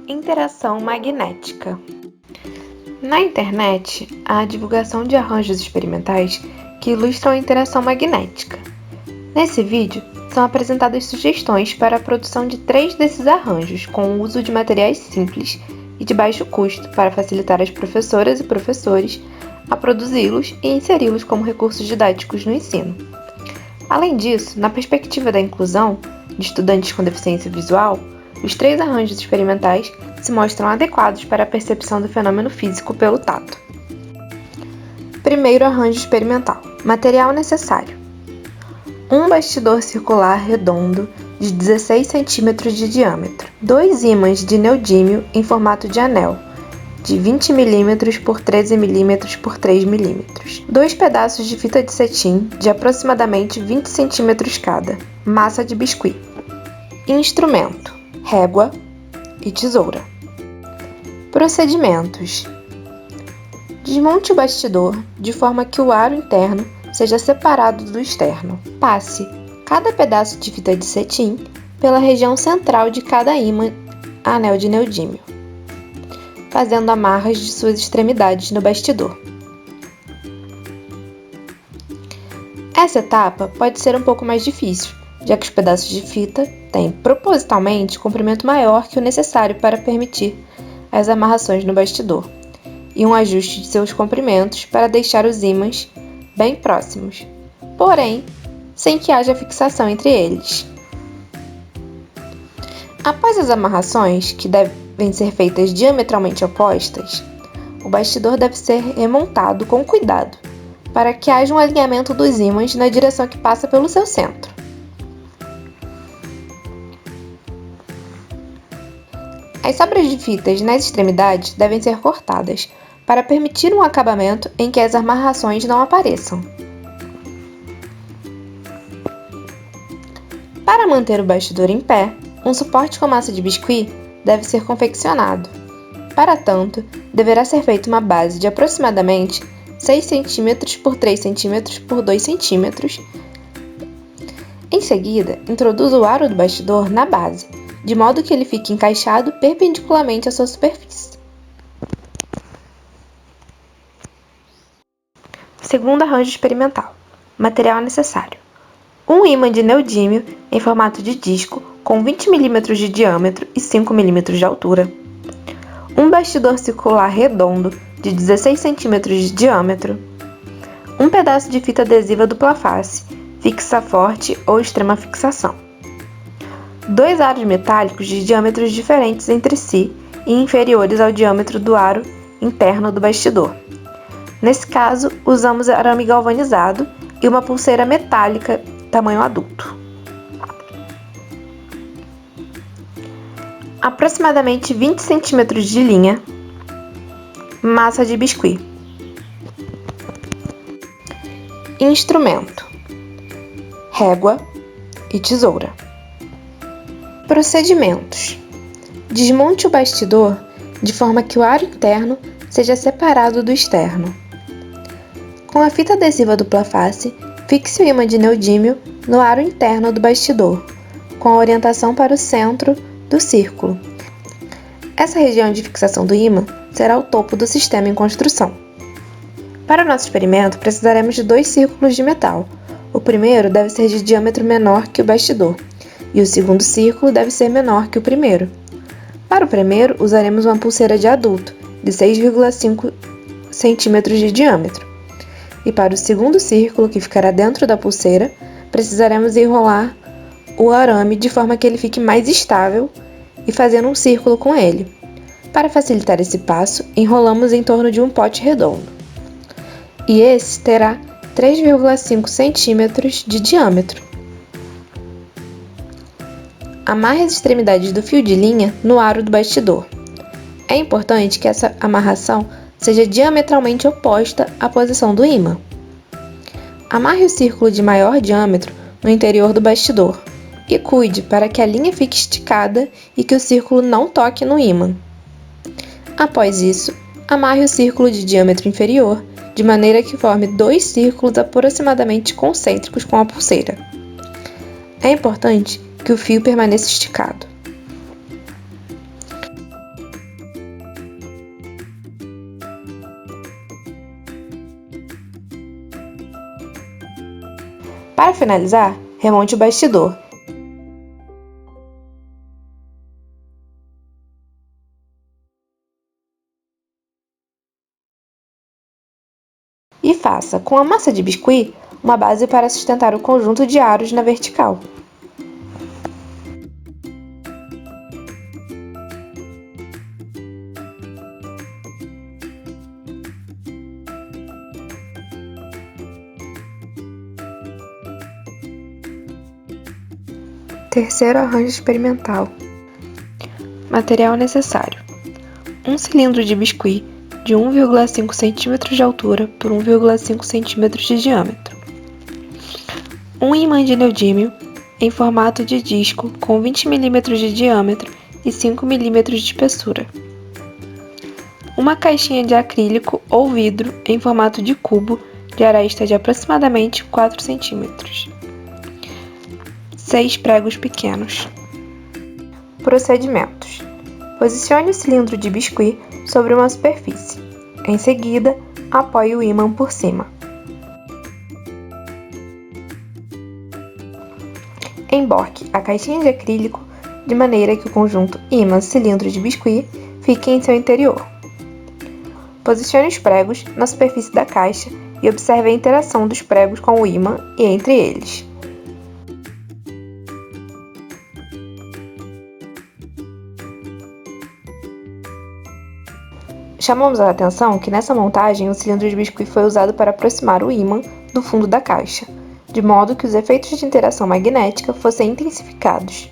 Interação magnética. Na internet, há a divulgação de arranjos experimentais que ilustram a interação magnética. Nesse vídeo, são apresentadas sugestões para a produção de 3 desses arranjos com o uso de materiais simples e de baixo custo para facilitar as professoras e professores a produzi-los e inseri-los como recursos didáticos no ensino. Além disso, na perspectiva da inclusão de estudantes com deficiência visual, os 3 arranjos experimentais se mostram adequados para a percepção do fenômeno físico pelo tato. Primeiro arranjo experimental. Material necessário: um bastidor circular redondo de 16 cm de diâmetro, 2 ímãs de neodímio em formato de anel, de 20 mm por 13 mm por 3 mm, 2 pedaços de fita de cetim de aproximadamente 20 cm cada, massa de biscuit. Instrumento: régua e tesoura. Procedimentos: desmonte o bastidor de forma que o aro interno seja separado do externo. Passe cada pedaço de fita de cetim pela região central de cada ímã anel de neodímio, fazendo amarras de suas extremidades no bastidor. Essa etapa pode ser um pouco mais difícil, já que os pedaços de fita têm propositalmente comprimento maior que o necessário para permitir as amarrações no bastidor, e um ajuste de seus comprimentos para deixar os ímãs bem próximos, porém, sem que haja fixação entre eles. Após as amarrações, que devem ser feitas diametralmente opostas, o bastidor deve ser remontado com cuidado, para que haja um alinhamento dos ímãs na direção que passa pelo seu centro. As sobras de fitas nas extremidades devem ser cortadas, para permitir um acabamento em que as amarrações não apareçam. Para manter o bastidor em pé, um suporte com massa de biscuit deve ser confeccionado. Para tanto, deverá ser feita uma base de aproximadamente 6 cm por 3 cm por 2 cm. Em seguida, introduza o aro do bastidor na base, de modo que ele fique encaixado perpendicularmente à sua superfície. Segundo arranjo experimental. Material necessário: um ímã de neodímio em formato de disco com 20 mm de diâmetro e 5 mm de altura, um bastidor circular redondo de 16 cm de diâmetro, um pedaço de fita adesiva dupla face, fixa forte ou extrema fixação, 2 aros metálicos de diâmetros diferentes entre si e inferiores ao diâmetro do aro interno do bastidor. Nesse caso, usamos arame galvanizado e uma pulseira metálica tamanho adulto. Aproximadamente 20 cm de linha, massa de biscuit. Instrumento: régua e tesoura. Procedimentos: desmonte o bastidor de forma que o aro interno seja separado do externo. Com a fita adesiva dupla face, fixe o ímã de neodímio no aro interno do bastidor, com a orientação para o centro do círculo. Essa região de fixação do ímã será o topo do sistema em construção. Para o nosso experimento, precisaremos de 2 círculos de metal. O primeiro deve ser de diâmetro menor que o bastidor, e o segundo círculo deve ser menor que o primeiro. Para o primeiro, usaremos uma pulseira de adulto, de 6,5 cm de diâmetro. E para o segundo círculo, que ficará dentro da pulseira, precisaremos enrolar o arame de forma que ele fique mais estável e fazendo um círculo com ele. Para facilitar esse passo, enrolamos em torno de um pote redondo. E esse terá 3,5 cm de diâmetro. Amarre as extremidades do fio de linha no aro do bastidor. É importante que essa amarração seja diametralmente oposta à posição do ímã. Amarre o círculo de maior diâmetro no interior do bastidor e cuide para que a linha fique esticada e que o círculo não toque no ímã. Após isso, amarre o círculo de diâmetro inferior de maneira que forme 2 círculos aproximadamente concêntricos com a pulseira. É importante que o fio permaneça esticado. Para finalizar, remonte o bastidor. E faça, com a massa de biscuit, uma base para sustentar o conjunto de aros na vertical. Terceiro arranjo experimental. Material necessário: um cilindro de biscuit de 1,5 cm de altura por 1,5 cm de diâmetro, um ímã de neodímio em formato de disco com 20 mm de diâmetro e 5 mm de espessura, uma caixinha de acrílico ou vidro em formato de cubo de aresta de aproximadamente 4 cm, 6 pregos pequenos. Procedimentos: posicione o cilindro de biscuit sobre uma superfície. Em seguida, apoie o ímã por cima. Emborque a caixinha de acrílico de maneira que o conjunto ímã-cilindro de biscuit fique em seu interior. Posicione os pregos na superfície da caixa e observe a interação dos pregos com o ímã e entre eles. Chamamos a atenção que nessa montagem o cilindro de biscuit foi usado para aproximar o ímã do fundo da caixa, de modo que os efeitos de interação magnética fossem intensificados.